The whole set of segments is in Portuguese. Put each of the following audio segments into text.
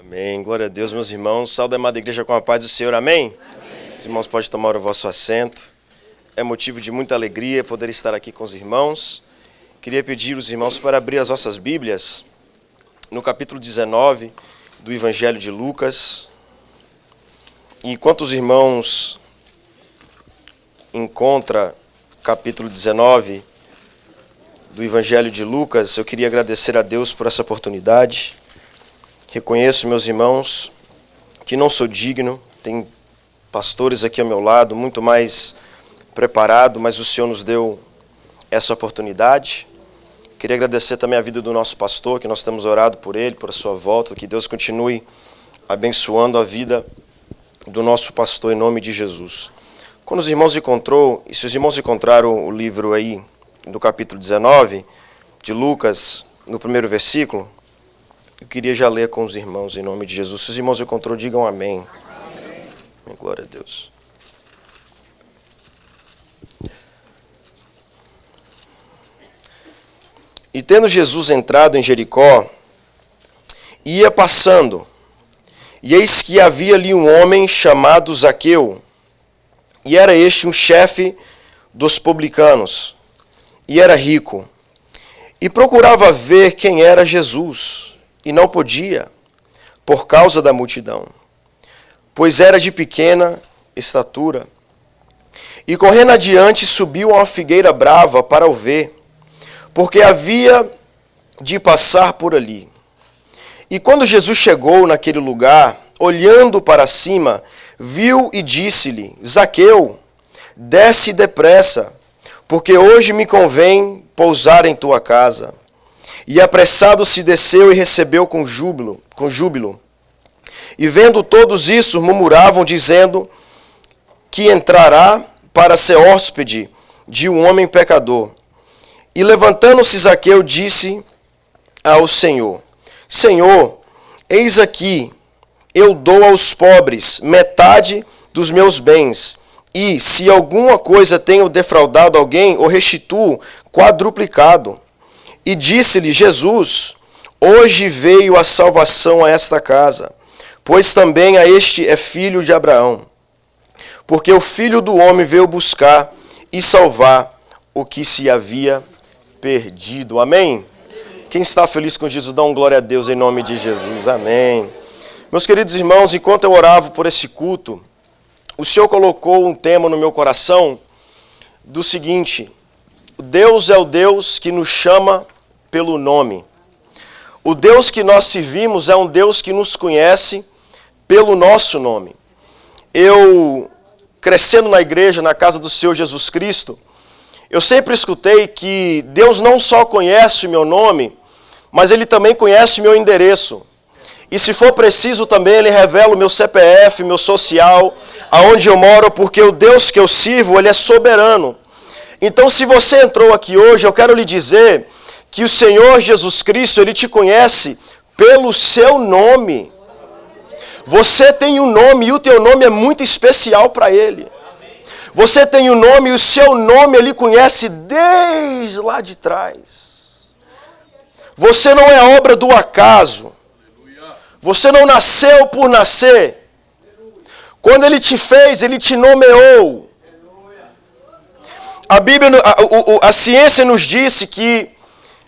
Amém. Glória a Deus, meus irmãos. Saúde a amada igreja com a paz do Senhor. Amém? Amém. Os irmãos podem tomar o vosso assento. É motivo de muita alegria poder estar aqui com os irmãos. Queria pedir aos irmãos para abrir as vossas Bíblias no capítulo 19 do Evangelho de Lucas. E enquanto os irmãos encontram capítulo 19 do Evangelho de Lucas, eu queria agradecer a Deus por essa oportunidade. Reconheço, meus irmãos, que não sou digno, tem pastores aqui ao meu lado, muito mais preparado, mas o Senhor nos deu essa oportunidade. Queria agradecer também a vida do nosso pastor, que nós temos orado por ele, por a sua volta, que Deus continue abençoando a vida do nosso pastor em nome de Jesus. Quando os irmãos encontrou, e se os irmãos encontraram o livro aí, do capítulo 19 de Lucas, no primeiro versículo, eu queria já ler com os irmãos em nome de Jesus. Se os irmãos encontrou, digam amém. Amém. Glória a Deus. E tendo Jesus entrado em Jericó, ia passando, e eis que havia ali um homem chamado Zaqueu, e era este um chefe dos publicanos, e era rico, e procurava ver quem era Jesus, e não podia, por causa da multidão, pois era de pequena estatura. E correndo adiante, subiu a uma figueira brava para o ver, porque havia de passar por ali. E quando Jesus chegou naquele lugar, olhando para cima, viu e disse-lhe: Zaqueu, desce depressa, porque hoje me convém pousar em tua casa. E apressado se desceu e recebeu com júbilo. E vendo todos isso, murmuravam, dizendo que entrará para ser hóspede de um homem pecador. E levantando-se Zaqueu, disse ao Senhor: Senhor, eis aqui, eu dou aos pobres metade dos meus bens, e se alguma coisa tenho defraudado alguém, o restituo quadruplicado. E disse-lhe Jesus: hoje veio a salvação a esta casa, pois também a este é filho de Abraão. Porque o Filho do Homem veio buscar e salvar o que se havia perdido. Amém? Quem está feliz com Jesus, dá um glória a Deus em nome de Jesus. Amém. Meus queridos irmãos, enquanto eu orava por esse culto, o Senhor colocou um tema no meu coração do seguinte: Deus é o Deus que nos chama pelo nome. O Deus que nós servimos é um Deus que nos conhece pelo nosso nome. Eu, crescendo na igreja, na casa do Senhor Jesus Cristo, eu sempre escutei que Deus não só conhece o meu nome, mas Ele também conhece o meu endereço. E se for preciso também Ele revela o meu CPF, meu social, aonde eu moro, porque o Deus que eu sirvo, Ele é soberano. Então, se você entrou aqui hoje, eu quero lhe dizer que o Senhor Jesus Cristo, Ele te conhece pelo seu nome. Você tem um nome e o teu nome é muito especial para Ele. Você tem um nome e o seu nome Ele conhece desde lá de trás. Você não é obra do acaso. Você não nasceu por nascer. Quando Ele te fez, Ele te nomeou. A Bíblia, a ciência nos disse que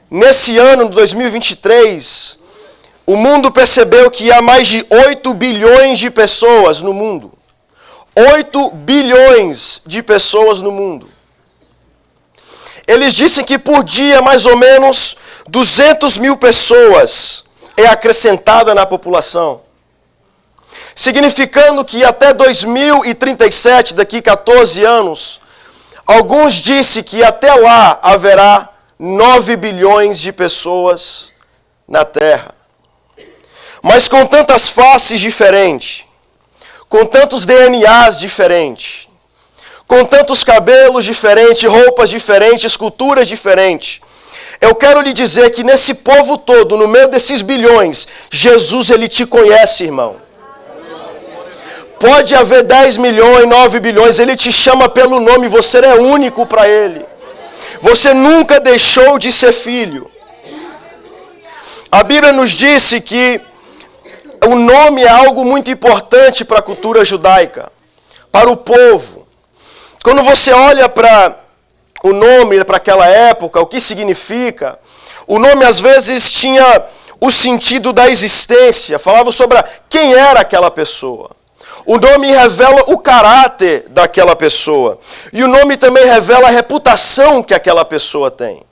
nesse ano de 2023, o mundo percebeu que há mais de 8 bilhões de pessoas no mundo. 8 bilhões de pessoas no mundo. Eles dizem que por dia, mais ou menos, 200 mil pessoas é acrescentada na população. Significando que até 2037, daqui 14 anos, alguns dizem que até lá haverá 9 bilhões de pessoas na Terra. Mas com tantas faces diferentes, com tantos DNAs diferentes, com tantos cabelos diferentes, roupas diferentes, culturas diferentes, eu quero lhe dizer que nesse povo todo, no meio desses bilhões, Jesus, Ele te conhece, irmão. Pode haver 10 milhões, 9 bilhões, Ele te chama pelo nome, você é único para Ele. Você nunca deixou de ser filho. A Bíblia nos disse que o nome é algo muito importante para a cultura judaica, para o povo. Quando você olha para o nome, para aquela época, o que significa, o nome às vezes tinha o sentido da existência, falava sobre quem era aquela pessoa. O nome revela o caráter daquela pessoa. E o nome também revela a reputação que aquela pessoa tem.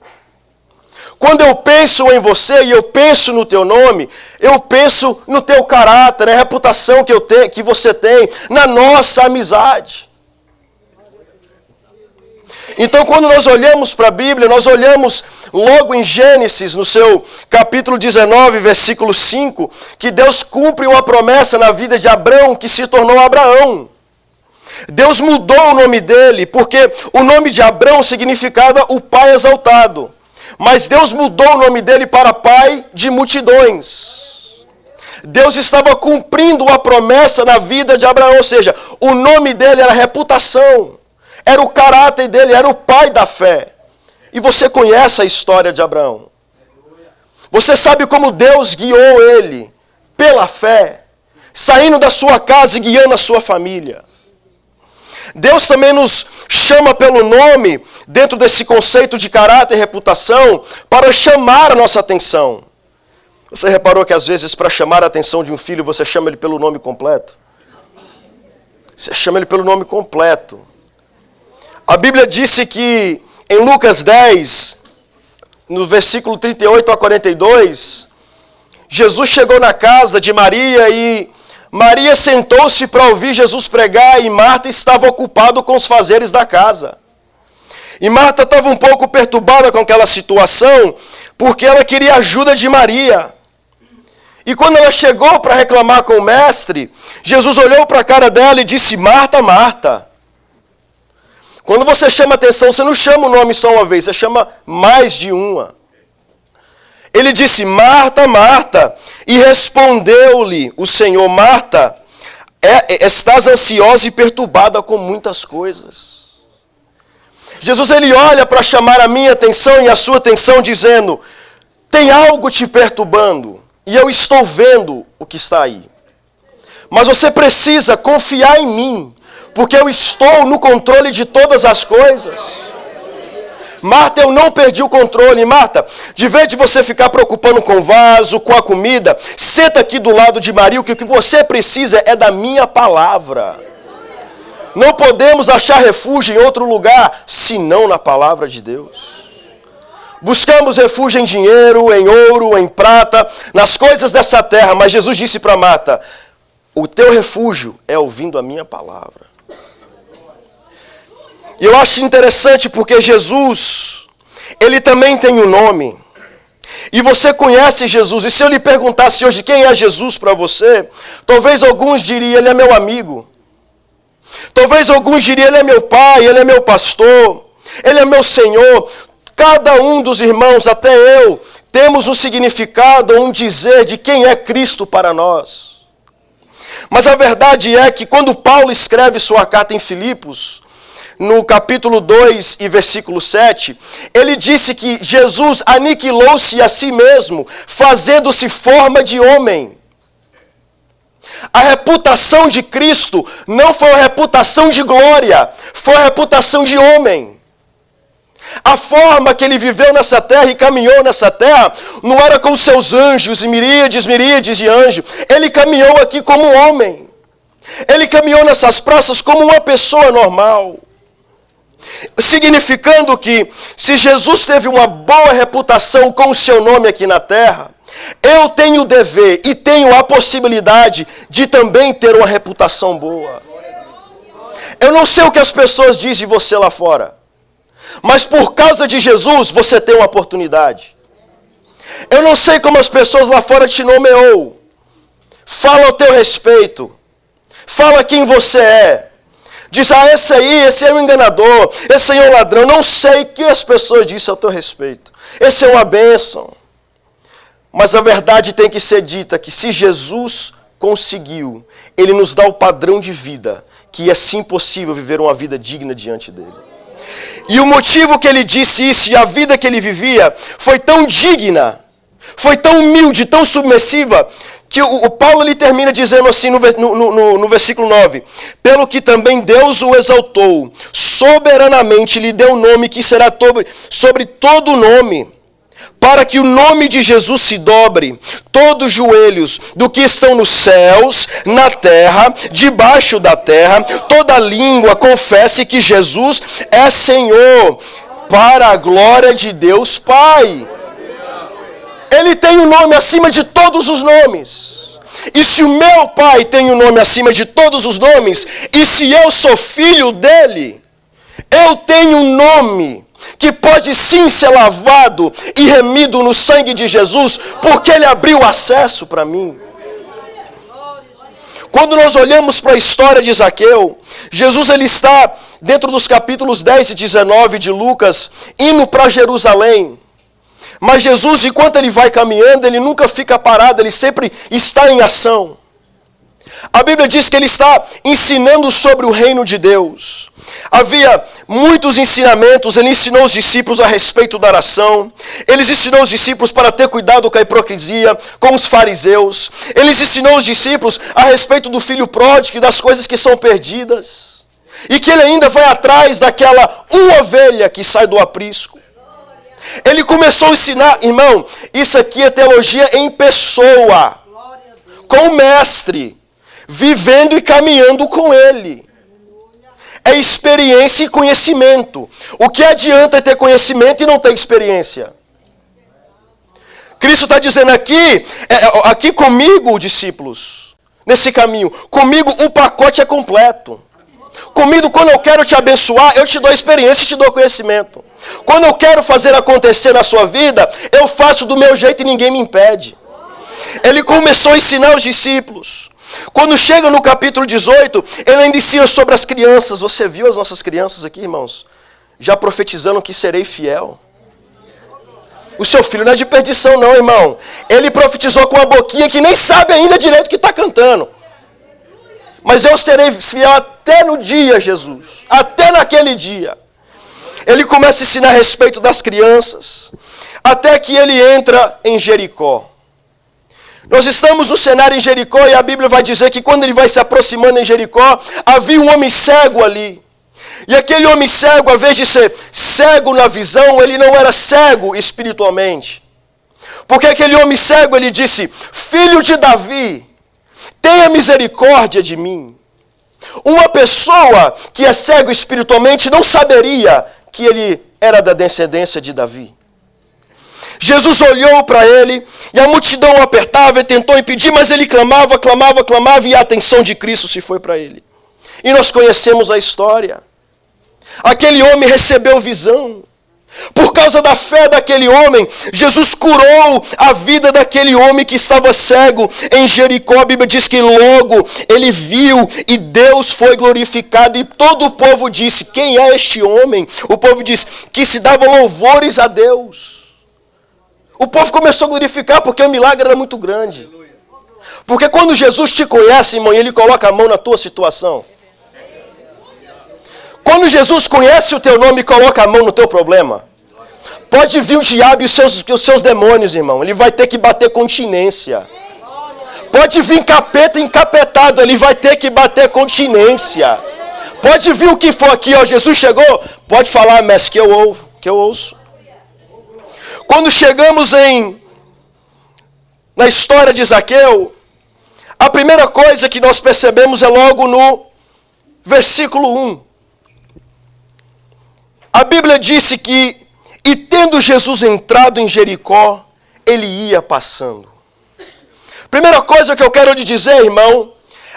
Quando eu penso em você e eu penso no teu nome, eu penso no teu caráter, na reputação que você tem, na nossa amizade. Então, quando nós olhamos para a Bíblia, nós olhamos logo em Gênesis, no seu capítulo 19, versículo 5, que Deus cumpre uma promessa na vida de Abrão, que se tornou Abraão. Deus mudou o nome dele, porque o nome de Abrão significava o pai exaltado. Mas Deus mudou o nome dele para pai de multidões. Deus estava cumprindo a promessa na vida de Abraão, ou seja, o nome dele era reputação. Era o caráter dele, era o pai da fé. E você conhece a história de Abraão. Você sabe como Deus guiou ele pela fé, saindo da sua casa e guiando a sua família. Deus também nos chama pelo nome, dentro desse conceito de caráter e reputação, para chamar a nossa atenção. Você reparou que às vezes para chamar a atenção de um filho, você chama ele pelo nome completo? Você chama ele pelo nome completo. A Bíblia disse que em Lucas 10, no versículo 38 a 42, Jesus chegou na casa de Maria e Maria sentou-se para ouvir Jesus pregar e Marta estava ocupada com os fazeres da casa. E Marta estava um pouco perturbada com aquela situação, porque ela queria a ajuda de Maria. E quando ela chegou para reclamar com o mestre, Jesus olhou para a cara dela e disse: Marta, Marta. Quando você chama atenção, você não chama o nome só uma vez, você chama mais de uma. Ele disse: Marta, Marta. E respondeu-lhe o Senhor: Marta, estás ansiosa e perturbada com muitas coisas. Jesus, ele olha para chamar a minha atenção e a sua atenção, dizendo: tem algo te perturbando, e eu estou vendo o que está aí. Mas você precisa confiar em mim, porque eu estou no controle de todas as coisas. Marta, eu não perdi o controle. Marta, de vez de você ficar preocupando com o vaso, com a comida, senta aqui do lado de Maria, o que você precisa é da minha palavra. Não podemos achar refúgio em outro lugar, senão na palavra de Deus. Buscamos refúgio em dinheiro, em ouro, em prata, nas coisas dessa terra, mas Jesus disse para Marta: o teu refúgio é ouvindo a minha palavra. E eu acho interessante porque Jesus, ele também tem um nome. E você conhece Jesus. E se eu lhe perguntasse hoje quem é Jesus para você, talvez alguns diriam: ele é meu amigo. Talvez alguns diriam: ele é meu pai, ele é meu pastor, ele é meu Senhor. Cada um dos irmãos, até eu, temos um significado, um dizer de quem é Cristo para nós. Mas a verdade é que quando Paulo escreve sua carta em Filipos, no capítulo 2 e versículo 7, ele disse que Jesus aniquilou-se a si mesmo, fazendo-se forma de homem. A reputação de Cristo não foi uma reputação de glória, foi uma reputação de homem. A forma que ele viveu nessa terra e caminhou nessa terra não era com seus anjos e miríades de anjos. Ele caminhou aqui como homem. Ele caminhou nessas praças como uma pessoa normal. Significando que se Jesus teve uma boa reputação com o seu nome aqui na terra, eu tenho o dever e tenho a possibilidade de também ter uma reputação boa. Eu não sei o que as pessoas dizem de você lá fora, mas por causa de Jesus você tem uma oportunidade. Eu não sei como as pessoas lá fora te nomeou, fala ao teu respeito, fala quem você é. Diz: esse é um enganador, esse aí é um ladrão. Não sei o que as pessoas dizem ao teu respeito. Esse é uma bênção. Mas a verdade tem que ser dita, que se Jesus conseguiu, ele nos dá o padrão de vida, que é sim possível viver uma vida digna diante dele. E o motivo que ele disse isso, e a vida que ele vivia, foi tão digna, foi tão humilde, tão submersiva, que o Paulo ele termina dizendo assim no versículo 9: pelo que também Deus o exaltou, soberanamente lhe deu um nome que será sobre todo nome, para que o nome de Jesus se dobre, todos os joelhos do que estão nos céus, na terra, debaixo da terra, toda língua confesse que Jesus é Senhor, para a glória de Deus Pai. Ele tem um nome acima de todos os nomes. E se o meu Pai tem um nome acima de todos os nomes, e se eu sou filho dele, eu tenho um nome que pode sim ser lavado e remido no sangue de Jesus, porque ele abriu acesso para mim. Quando nós olhamos para a história de Zaqueu, Jesus ele está dentro dos capítulos 10 e 19 de Lucas, indo para Jerusalém. Mas Jesus, enquanto ele vai caminhando, ele nunca fica parado, ele sempre está em ação. A Bíblia diz que ele está ensinando sobre o reino de Deus. Havia muitos ensinamentos, ele ensinou os discípulos a respeito da oração. Ele ensinou os discípulos para ter cuidado com a hipocrisia, com os fariseus. Ele ensinou os discípulos a respeito do filho pródigo e das coisas que são perdidas. E que ele ainda vai atrás daquela uma ovelha que sai do aprisco. Ele começou a ensinar, irmão, isso aqui é teologia em pessoa, com o mestre, vivendo e caminhando com ele. É experiência e conhecimento. O que adianta ter conhecimento e não ter experiência? Cristo está dizendo aqui comigo, discípulos, nesse caminho, comigo o pacote é completo. Comigo, quando eu quero te abençoar, eu te dou experiência e te dou conhecimento. Quando eu quero fazer acontecer na sua vida, eu faço do meu jeito e ninguém me impede. Ele começou a ensinar os discípulos. Quando chega no capítulo 18, ele ainda ensina sobre as crianças. Você viu as nossas crianças aqui, irmãos? Já profetizando que serei fiel. O seu filho não é de perdição não, irmão. Ele profetizou com uma boquinha que nem sabe ainda direito o que está cantando. Mas eu serei fiel até no dia, Jesus. Até naquele dia. Ele começa a ensinar a respeito das crianças. Até que ele entra em Jericó. Nós estamos no cenário em Jericó e a Bíblia vai dizer que quando ele vai se aproximando em Jericó, havia um homem cego ali. E aquele homem cego, ao invés de ser cego na visão, ele não era cego espiritualmente. Porque aquele homem cego, ele disse: filho de Davi, tenha misericórdia de mim. Uma pessoa que é cego espiritualmente não saberia que ele era da descendência de Davi. Jesus olhou para ele e a multidão o apertava e tentou impedir, mas ele clamava e a atenção de Cristo se foi para ele. E nós conhecemos a história. Aquele homem recebeu visão. Por causa da fé daquele homem, Jesus curou a vida daquele homem que estava cego em Jericó. A Bíblia diz que logo ele viu e Deus foi glorificado. E todo o povo disse: quem é este homem? O povo diz que se dava louvores a Deus. O povo começou a glorificar porque o milagre era muito grande. Porque quando Jesus te conhece, irmão, ele coloca a mão na tua situação. Quando Jesus conhece o teu nome e coloca a mão no teu problema, pode vir o diabo e os seus demônios, irmão. Ele vai ter que bater continência. Pode vir capeta encapetado, ele vai ter que bater continência. Pode vir o que for aqui, ó, Jesus chegou, pode falar, mestre, que eu ouço. Quando chegamos na história de Zaqueu, a primeira coisa que nós percebemos é logo no versículo 1. A Bíblia disse que, e tendo Jesus entrado em Jericó, ele ia passando. Primeira coisa que eu quero lhe dizer, irmão,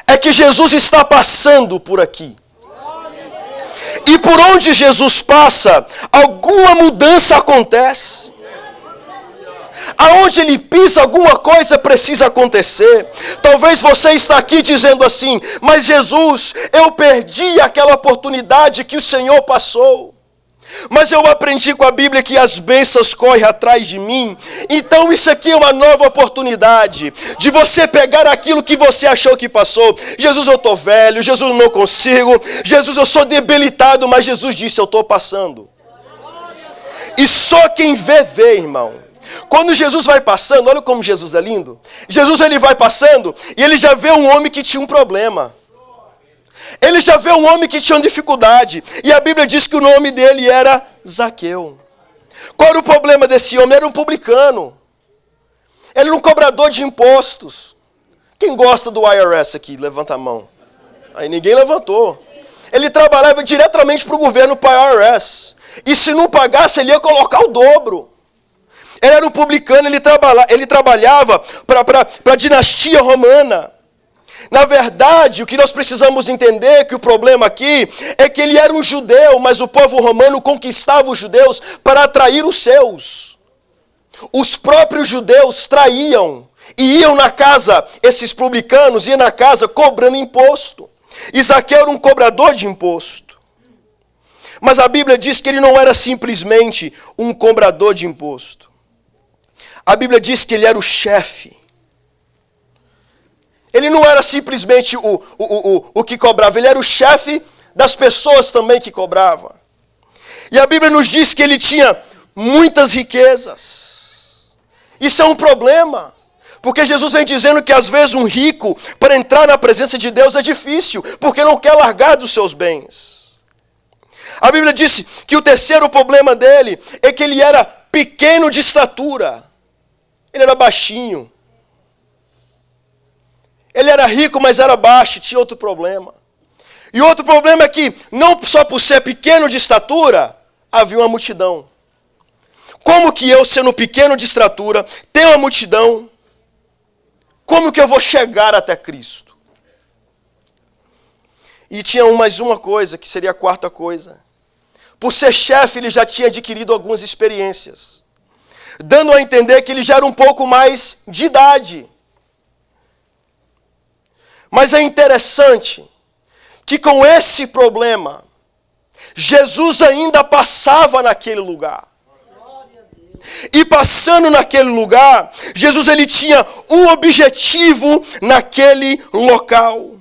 é que Jesus está passando por aqui. E por onde Jesus passa, alguma mudança acontece. Aonde ele pisa, alguma coisa precisa acontecer. Talvez você está aqui dizendo assim: mas Jesus, eu perdi aquela oportunidade que o Senhor passou. Mas eu aprendi com a Bíblia que as bênçãos correm atrás de mim. Então isso aqui é uma nova oportunidade de você pegar aquilo que você achou que passou. Jesus, eu estou velho, Jesus, eu não consigo. Jesus, eu sou debilitado, mas Jesus disse: eu estou passando. E só quem vê, irmão. Quando Jesus vai passando, olha como Jesus é lindo. Jesus ele vai passando e ele já vê um homem que tinha um problema. Ele já vê um homem que tinha uma dificuldade. E a Bíblia diz que o nome dele era Zaqueu. Qual era o problema desse homem? Ele era um publicano. Ele era um cobrador de impostos. Quem gosta do IRS aqui? Levanta a mão. Aí ninguém levantou. Ele trabalhava diretamente para o governo, para o IRS. E se não pagasse, ele ia colocar o dobro. Ele era um publicano, ele trabalhava para a dinastia romana. Na verdade, o que nós precisamos entender, que o problema aqui, é que ele era um judeu, mas o povo romano conquistava os judeus para atrair os seus. Os próprios judeus traíam e iam na casa, esses publicanos iam na casa cobrando imposto. E Zaqueu era um cobrador de imposto. Mas a Bíblia diz que ele não era simplesmente um cobrador de imposto. A Bíblia diz que ele era o chefe. Ele não era simplesmente o que cobrava, ele era o chefe das pessoas também que cobrava. E a Bíblia nos diz que ele tinha muitas riquezas. Isso é um problema, porque Jesus vem dizendo que às vezes um rico, para entrar na presença de Deus é difícil, porque não quer largar dos seus bens. A Bíblia disse que o terceiro problema dele é que ele era pequeno de estatura. Ele era baixinho. Ele era rico, mas era baixo, tinha outro problema. E outro problema é que, não só por ser pequeno de estatura, havia uma multidão. Como que eu, sendo pequeno de estatura, tenho uma multidão, como que eu vou chegar até Cristo? E tinha mais uma coisa, que seria a quarta coisa. Por ser chefe, ele já tinha adquirido algumas experiências, dando a entender que ele já era um pouco mais de idade. Mas é interessante que com esse problema, Jesus ainda passava naquele lugar. E passando naquele lugar, Jesus ele tinha um objetivo naquele local.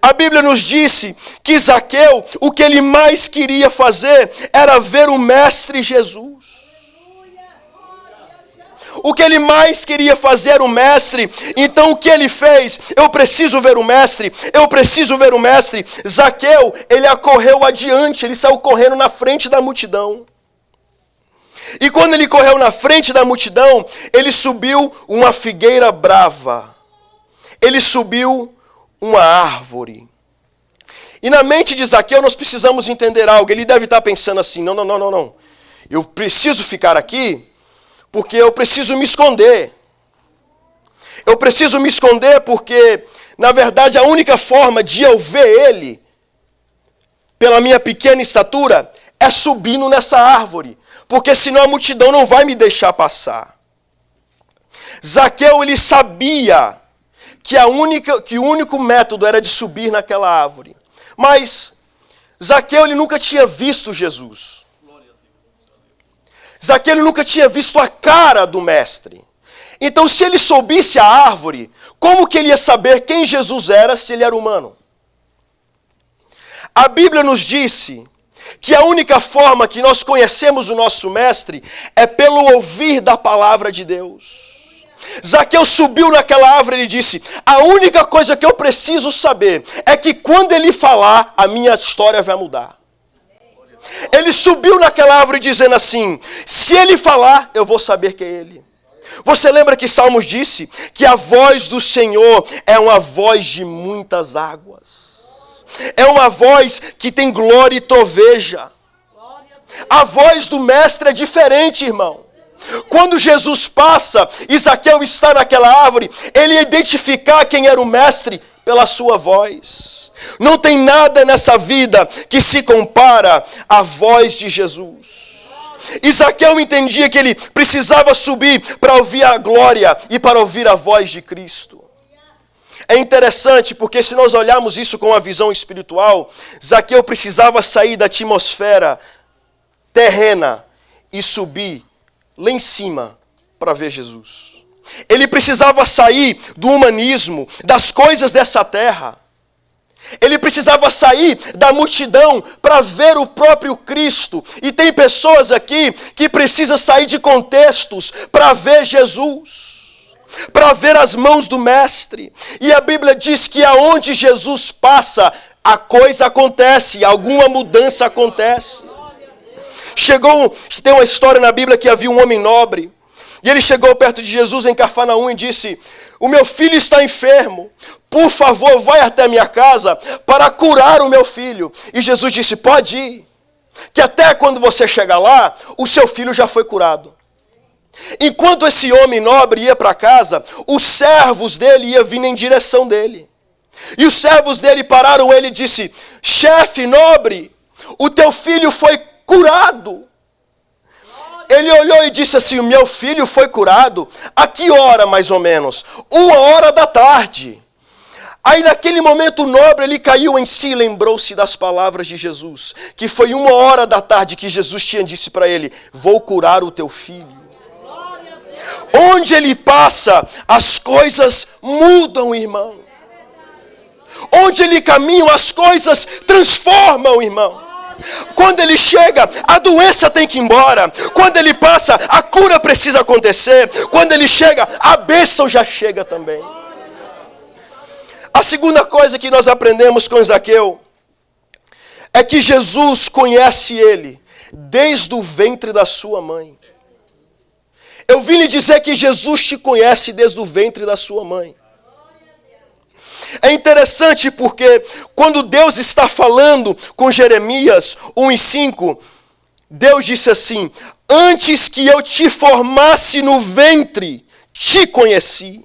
A Bíblia nos disse que Zaqueu, o que ele mais queria fazer era ver o Mestre Jesus. O que ele mais queria fazer era o Mestre. Então o que ele fez? Eu preciso ver o Mestre. Eu preciso ver o Mestre. Zaqueu, ele correu adiante. Ele saiu correndo na frente da multidão. E quando ele correu na frente da multidão, ele subiu uma figueira brava. Ele subiu uma árvore. E na mente de Zaqueu nós precisamos entender algo. Ele deve estar pensando assim, não. Eu preciso ficar aqui porque eu preciso me esconder. Eu preciso me esconder porque, na verdade, a única forma de eu ver ele, pela minha pequena estatura, é subindo nessa árvore. Porque senão a multidão não vai me deixar passar. Zaqueu, ele sabia que o único método era de subir naquela árvore. Mas Zaqueu, ele nunca tinha visto Jesus. Zaqueu nunca tinha visto a cara do Mestre. Então, se ele subisse a árvore, como que ele ia saber quem Jesus era se ele era humano? A Bíblia nos disse que a única forma que nós conhecemos o nosso Mestre é pelo ouvir da palavra de Deus. Zaqueu subiu naquela árvore e ele disse, a única coisa que eu preciso saber é que quando ele falar, a minha história vai mudar. Ele subiu naquela árvore dizendo assim, se ele falar, eu vou saber que é ele. Você lembra que Salmos disse que a voz do Senhor é uma voz de muitas águas. É uma voz que tem glória e troveja. A voz do Mestre é diferente, irmão. Quando Jesus passa e Zaqueu está naquela árvore, ele ia identificar quem era o Mestre pela sua voz. Não tem nada nessa vida que se compara à voz de Jesus. E Zaqueu entendia que ele precisava subir para ouvir a glória e para ouvir a voz de Cristo. É interessante porque se nós olharmos isso com uma visão espiritual, Zaqueu precisava sair da atmosfera terrena e subir lá em cima para ver Jesus. Ele precisava sair do humanismo, das coisas dessa terra, Ele precisava sair da multidão para ver o próprio Cristo. E tem pessoas aqui que precisam sair de contextos para ver Jesus, para ver as mãos do Mestre. E a Bíblia diz que aonde Jesus passa, a coisa acontece, alguma mudança acontece. Tem uma história na Bíblia que havia um homem nobre. E ele chegou perto de Jesus em Cafarnaum e disse: o meu filho está enfermo, por favor, vai até a minha casa para curar o meu filho. E Jesus disse: pode ir, que até quando você chegar lá, o seu filho já foi curado. Enquanto esse homem nobre ia para casa, os servos dele iam vindo em direção dele. E os servos dele pararam ele e disse: chefe nobre, o teu filho foi curado. Ele olhou e disse assim: o meu filho foi curado? A que hora mais ou menos? 1h da tarde. Aí naquele momento o nobre ele caiu em si e lembrou-se das palavras de Jesus. Que foi 1h da tarde que Jesus tinha dito para ele: vou curar o teu filho. Onde ele passa, as coisas mudam, irmão. Onde ele caminha, as coisas transformam, irmão. Quando ele chega, a doença tem que ir embora. Quando ele passa, a cura precisa acontecer. Quando ele chega, a bênção já chega também. A segunda coisa que nós aprendemos com Zaqueu é que Jesus conhece ele desde o ventre da sua mãe. Eu vim lhe dizer que Jesus te conhece desde o ventre da sua mãe. É interessante porque quando Deus está falando com Jeremias 1:5, Deus disse assim: antes que eu te formasse no ventre, te conheci.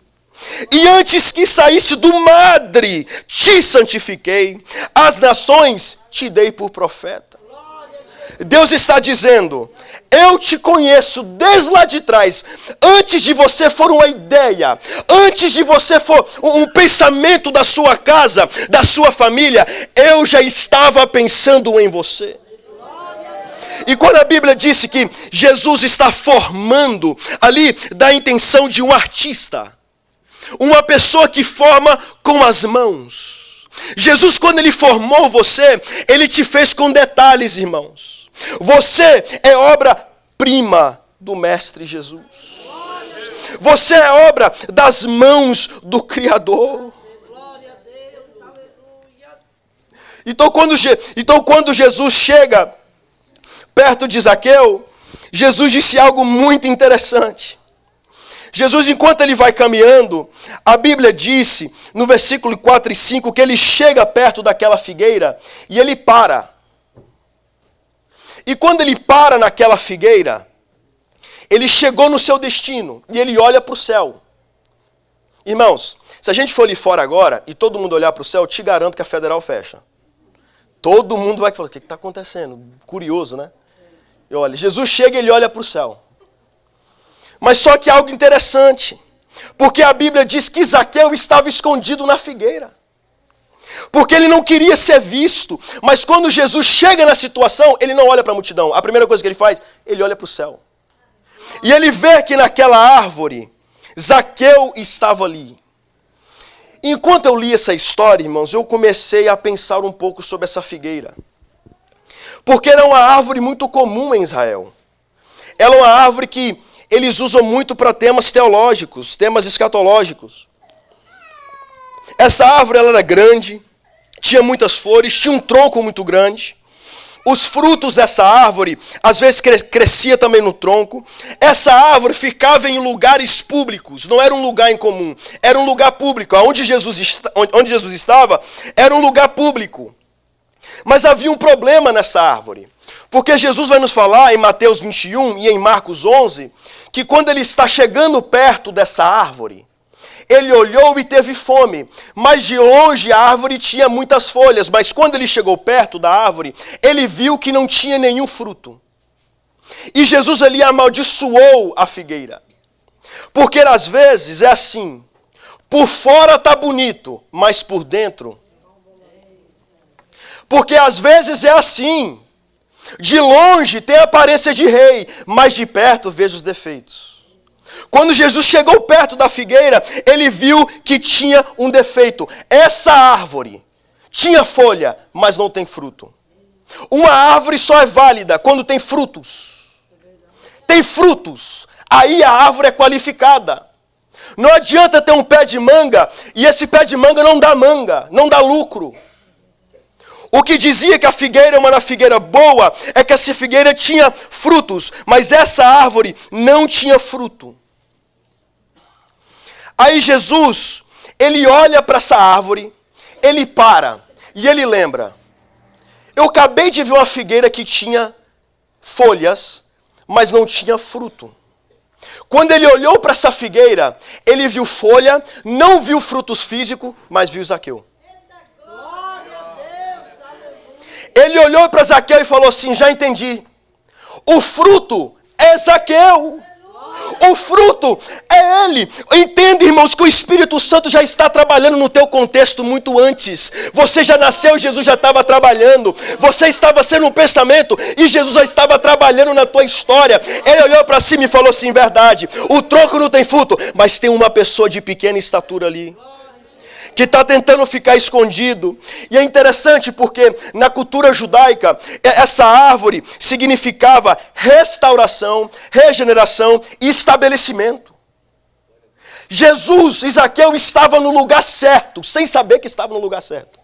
E antes que saísse do madre, te santifiquei. As nações te dei por profeta. Deus está dizendo: eu te conheço desde lá de trás. Antes de você for uma ideia, antes de você for um pensamento da sua casa, da sua família, eu já estava pensando em você. E quando a Bíblia disse que Jesus está formando, ali dá a intenção de um artista, uma pessoa que forma com as mãos. Jesus, quando ele formou você, ele te fez com detalhes, irmãos. Você é obra-prima do Mestre Jesus. Você é obra das mãos do Criador. Então quando Jesus chega perto de Zaqueu, Jesus disse algo muito interessante. Jesus, enquanto ele vai caminhando, a Bíblia disse, no versículo 4 e 5, que ele chega perto daquela figueira e ele para. E quando ele para naquela figueira, ele chegou no seu destino e ele olha para o céu. Irmãos, se a gente for ali fora agora e todo mundo olhar para o céu, eu te garanto que a federal fecha. Todo mundo vai falar: o que está acontecendo? Curioso, né? E olha, Jesus chega e ele olha para o céu. Mas só que algo interessante, porque a Bíblia diz que Zaqueu estava escondido na figueira. Porque ele não queria ser visto. Mas quando Jesus chega na situação, ele não olha para a multidão. A primeira coisa que ele faz, ele olha para o céu. E ele vê que naquela árvore, Zaqueu estava ali. Enquanto eu li essa história, irmãos, eu comecei a pensar um pouco sobre essa figueira. Porque era uma árvore muito comum em Israel. Ela é uma árvore que eles usam muito para temas teológicos, temas escatológicos. Essa árvore ela era grande, tinha muitas flores, tinha um tronco muito grande. Os frutos dessa árvore, às vezes crescia também no tronco. Essa árvore ficava em lugares públicos, não era um lugar em comum, era um lugar público. Onde Jesus estava, era um lugar público. Mas havia um problema nessa árvore. Porque Jesus vai nos falar em Mateus 21 e em Marcos 11, que quando ele está chegando perto dessa árvore, ele olhou e teve fome, mas de longe a árvore tinha muitas folhas. Mas quando ele chegou perto da árvore, ele viu que não tinha nenhum fruto. E Jesus ali amaldiçoou a figueira. Porque às vezes é assim, por fora está bonito, mas por dentro. Porque às vezes é assim, de longe tem a aparência de rei, mas de perto vejo os defeitos. Quando Jesus chegou perto da figueira, ele viu que tinha um defeito. Essa árvore tinha folha, mas não tem fruto. Uma árvore só é válida quando tem frutos. Tem frutos, aí a árvore é qualificada. Não adianta ter um pé de manga e esse pé de manga, não dá lucro. O que dizia que a figueira era uma figueira boa é que essa figueira tinha frutos, mas essa árvore não tinha fruto. Aí Jesus, ele olha para essa árvore, ele para e ele lembra: eu acabei de ver uma figueira que tinha folhas, mas não tinha fruto. Quando ele olhou para essa figueira, ele viu folha, não viu frutos físicos, mas viu Zaqueu. Ele olhou para Zaqueu e falou assim: já entendi. O fruto é Zaqueu. O fruto é ele. Entenda, irmãos, que o Espírito Santo já está trabalhando no teu contexto muito antes. Você já nasceu, Jesus já estava trabalhando. Você estava sendo um pensamento e Jesus já estava trabalhando na tua história. Ele olhou para cima e falou assim: verdade, o tronco não tem fruto, mas tem uma pessoa de pequena estatura ali, que está tentando ficar escondido. E é interessante porque na cultura judaica, essa árvore significava restauração, regeneração e estabelecimento. Jesus e Zaqueu estavam no lugar certo, sem saber que estavam no lugar certo.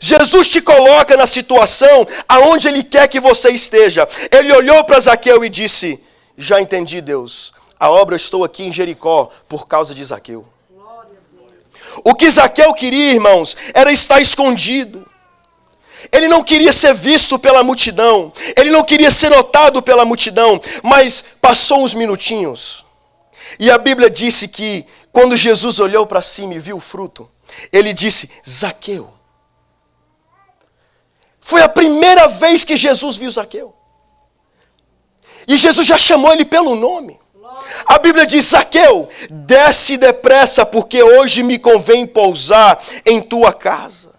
Jesus te coloca na situação aonde Ele quer que você esteja. Ele olhou para Zaqueu e disse: já entendi, Deus, a obra, eu estou aqui em Jericó por causa de Zaqueu. O que Zaqueu queria, irmãos, era estar escondido. Ele não queria ser visto pela multidão. Ele não queria ser notado pela multidão. Mas passou uns minutinhos. E a Bíblia disse que quando Jesus olhou para cima e viu o fruto, ele disse: Zaqueu. Foi a primeira vez que Jesus viu Zaqueu. E Jesus já chamou ele pelo nome. A Bíblia diz: Zaqueu, desce depressa, porque hoje me convém pousar em tua casa.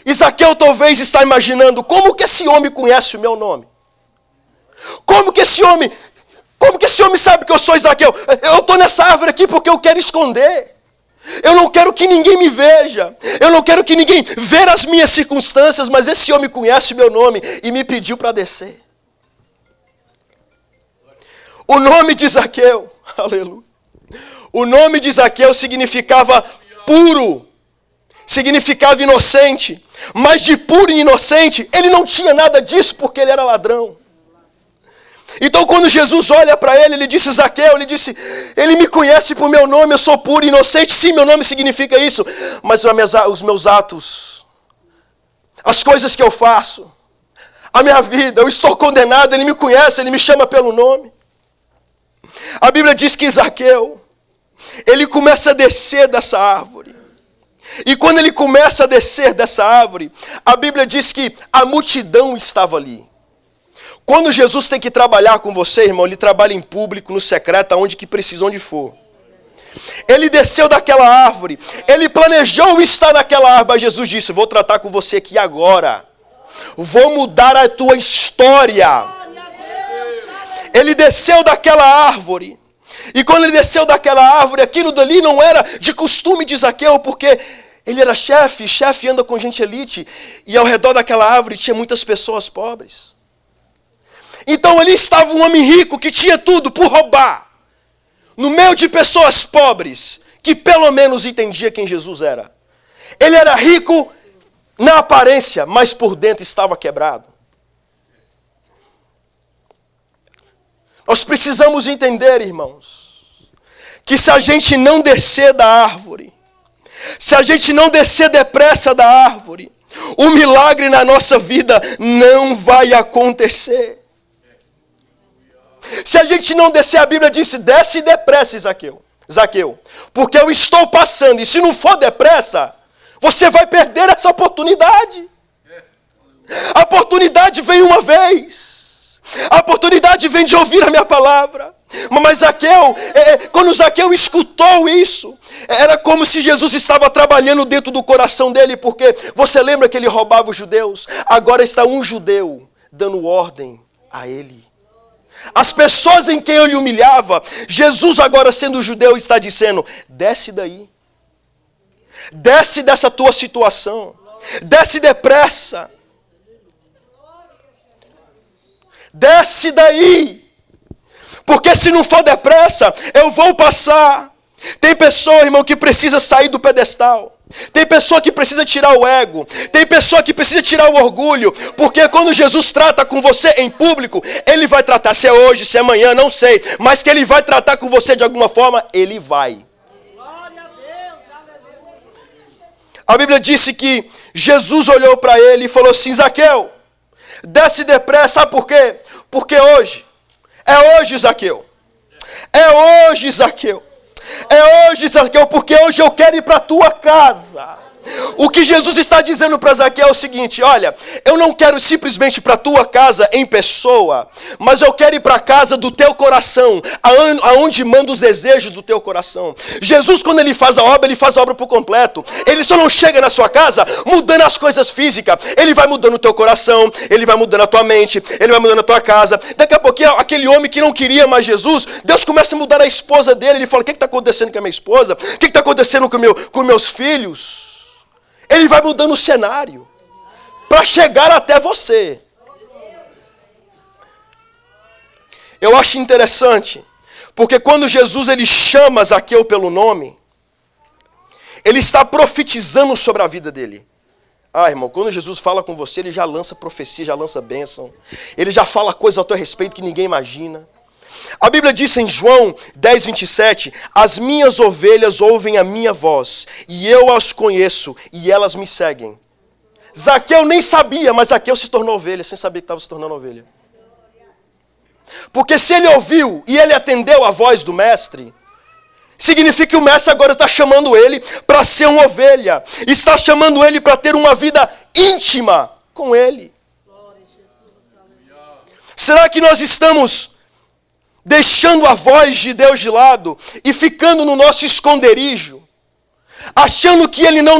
E Zaqueu talvez está imaginando: como que esse homem conhece o meu nome? Como que esse homem sabe que eu sou Zaqueu? Eu estou nessa árvore aqui porque eu quero esconder. Eu não quero que ninguém me veja. Eu não quero que ninguém veja as minhas circunstâncias, mas esse homem conhece o meu nome e me pediu para descer. O nome de Zaqueu, aleluia. O nome de Zaqueu significava puro, significava inocente. Mas de puro e inocente, ele não tinha nada disso porque ele era ladrão. Então quando Jesus olha para ele, ele disse: Zaqueu, ele me conhece por meu nome, eu sou puro e inocente. Sim, meu nome significa isso. Mas os meus atos, as coisas que eu faço, a minha vida, eu estou condenado, ele me conhece, ele me chama pelo nome. A Bíblia diz que Zaqueu, ele começa a descer dessa árvore. E quando ele começa a descer dessa árvore, a Bíblia diz que a multidão estava ali. Quando Jesus tem que trabalhar com você, irmão, ele trabalha em público, no secreto, aonde que precisa, onde for. Ele desceu daquela árvore, ele planejou estar naquela árvore, mas Jesus disse: vou tratar com você aqui agora. Vou mudar a tua história. Ele desceu daquela árvore. E quando ele desceu daquela árvore, aquilo dali não era de costume de Zaqueu, porque ele era chefe anda com gente elite, e ao redor daquela árvore tinha muitas pessoas pobres. Então ali estava um homem rico que tinha tudo por roubar, no meio de pessoas pobres, que pelo menos entendia quem Jesus era. Ele era rico na aparência, mas por dentro estava quebrado. Nós precisamos entender, irmãos, que se a gente não descer da árvore, se a gente não descer depressa da árvore, o milagre na nossa vida não vai acontecer. Se a gente não descer, a Bíblia disse: desce depressa, Zaqueu, porque eu estou passando, e se não for depressa, você vai perder essa oportunidade. A oportunidade vem uma vez. A oportunidade vem de ouvir a minha palavra. Mas Zaqueu, quando Zaqueu escutou isso, era como se Jesus estava trabalhando dentro do coração dele, porque você lembra que ele roubava os judeus? Agora está um judeu dando ordem a ele. As pessoas em quem ele humilhava, Jesus agora sendo judeu está dizendo: desce daí. Desce dessa tua situação. Desce depressa. Desce daí. Porque se não for depressa, eu vou passar. Tem pessoa, irmão, que precisa sair do pedestal. Tem pessoa que precisa tirar o ego. Tem pessoa que precisa tirar o orgulho. Porque quando Jesus trata com você em público, Ele vai tratar, se é hoje, se é amanhã, não sei. Mas que Ele vai tratar com você de alguma forma, Ele vai. Glória a Deus, aleluia. A Bíblia disse que Jesus olhou para ele e falou assim: Zaqueu, desce depressa. Sabe por quê? Porque hoje, é hoje, Zaqueu. É hoje, Zaqueu. É hoje, Zaqueu, porque hoje eu quero ir para a tua casa. O que Jesus está dizendo para Zaqueu é o seguinte: olha, eu não quero simplesmente ir para a tua casa em pessoa, mas eu quero ir para a casa do teu coração, aonde manda os desejos do teu coração. Jesus, quando ele faz a obra por completo. Ele só não chega na sua casa mudando as coisas físicas. Ele vai mudando o teu coração, ele vai mudando a tua mente, ele vai mudando a tua casa. Daqui a pouquinho, aquele homem que não queria mais Jesus, Deus começa a mudar a esposa dele. Ele fala: o que está acontecendo com a minha esposa? O que está acontecendo com meus filhos? Ele vai mudando o cenário para chegar até você. Eu acho interessante, porque quando Jesus ele chama Zaqueu pelo nome, ele está profetizando sobre a vida dele. Ah, irmão, quando Jesus fala com você, ele já lança profecia, já lança bênção. Ele já fala coisas ao teu respeito que ninguém imagina. A Bíblia diz em João 10, 27, as minhas ovelhas ouvem a minha voz, e eu as conheço, e elas me seguem. Zaqueu nem sabia, mas Zaqueu se tornou ovelha, sem saber que estava se tornando ovelha. Porque se ele ouviu e ele atendeu a voz do mestre, significa que o mestre agora está chamando ele para ser uma ovelha. Está chamando ele para ter uma vida íntima com ele. Será que nós estamos deixando a voz de Deus de lado e ficando no nosso esconderijo, achando que ele não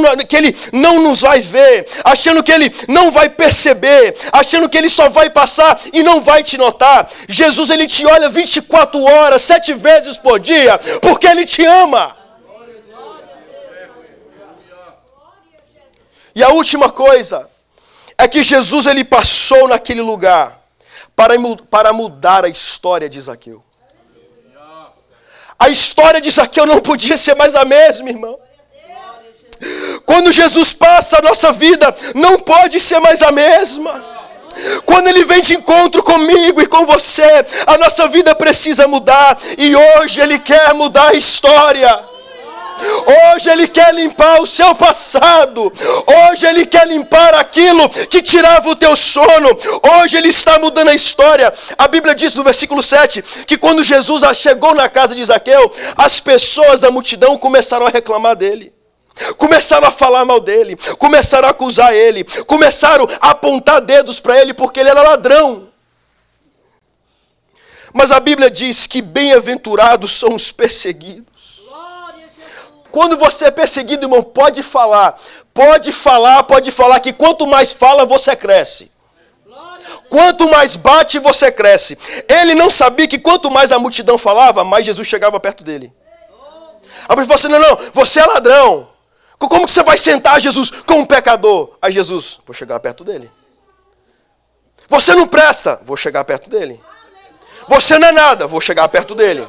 nos vai ver, achando que Ele não vai perceber, achando que Ele só vai passar e não vai te notar? Jesus, Ele te olha 24 horas, 7 vezes por dia, porque Ele te ama. E a última coisa é que Jesus ele passou naquele lugar para mudar a história de Zaqueu. A história de Zaqueu não podia ser mais a mesma, irmão. Quando Jesus passa, a nossa vida não pode ser mais a mesma. Quando Ele vem de encontro comigo e com você, a nossa vida precisa mudar. E hoje Ele quer mudar a história. Hoje Ele quer limpar o seu passado. Hoje Ele quer limpar aquilo que tirava o teu sono. Hoje Ele está mudando a história. A Bíblia diz no versículo 7 que quando Jesus chegou na casa de Zaqueu, as pessoas da multidão começaram a reclamar dele. Começaram a falar mal dele. Começaram a acusar ele. Começaram a apontar dedos para ele porque ele era ladrão. Mas a Bíblia diz que bem-aventurados são os perseguidos. Quando você é perseguido, irmão, pode falar, que quanto mais fala, você cresce. Quanto mais bate, você cresce. Ele não sabia que quanto mais a multidão falava, mais Jesus chegava perto dele. A Bíblia falou assim: não, você é ladrão. Como que você vai sentar, Jesus, com um pecador? Aí Jesus, vou chegar perto dele. Você não presta, vou chegar perto dele. Você não é nada, vou chegar perto dele.